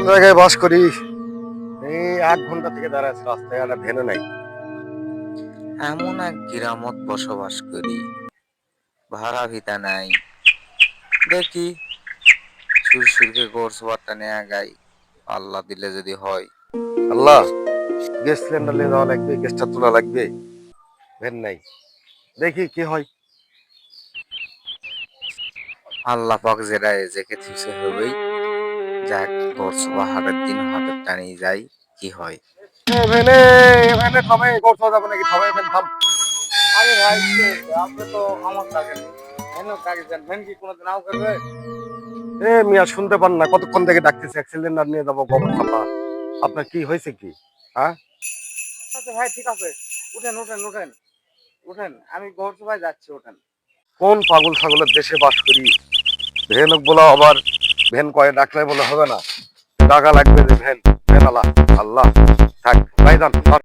জায়গায় বাস করি? এই 8 ঘন্টা থেকে দাঁড়ায় আছি রাস্তায়, একটা ভ্যানও নাই। এমন এক গ্রামত বসবাস করি, ভাড়া ভিটা নাই। দেখি সুরসুরকে গোর্স বার্তা নেয়া গাই, আল্লাহ দিলে যদি হয়। আল্লাহ, গ্যাস সিলিন্ডার নিয়ে যাওয়া লাগবে, গ্যাসটা তোলা লাগবে, ভ্যান নাই। দেখি কি হয়। আল্লাহ পাক যেটা এজেকে থুসে হবেই। যাক, গোর্স বা হাটের দিন হাটের টানি যাই, কি হয়। ভ্যানে ভ্যানে থামে, কোথাও যাবে নাকি? থামে, ভ্যান থাম। আরে ভাই, কি হয়েছে? আপনি তো আমার কাছে ভ্যানও কাজে যান, ভ্যান কি কোনোদিন আও করবে? এ মিয়া, শুনতে পান না? কতক্ষণ থেকে ডাকতেছি, এক সিলিন্ডার নিয়ে যাবো, গোবর ছাপা। আপনার কি হয়েছে কি? হ্যাঁ, আচ্ছা ভাই, ঠিক আছে, উঠেন উঠেন উঠেন উঠেন, আমি ঘর সবাই যাচ্ছি, উঠেন। কোন পাগল ছাগলের দেশে বাস করি? ভ্যান বলা আবার, ভ্যান কয়ে ডাকলে বলে হবে না, টাকা লাগবে যে ভ্যান, ভ্যান আলা। আল্লাহ, থাক ভাই, যান।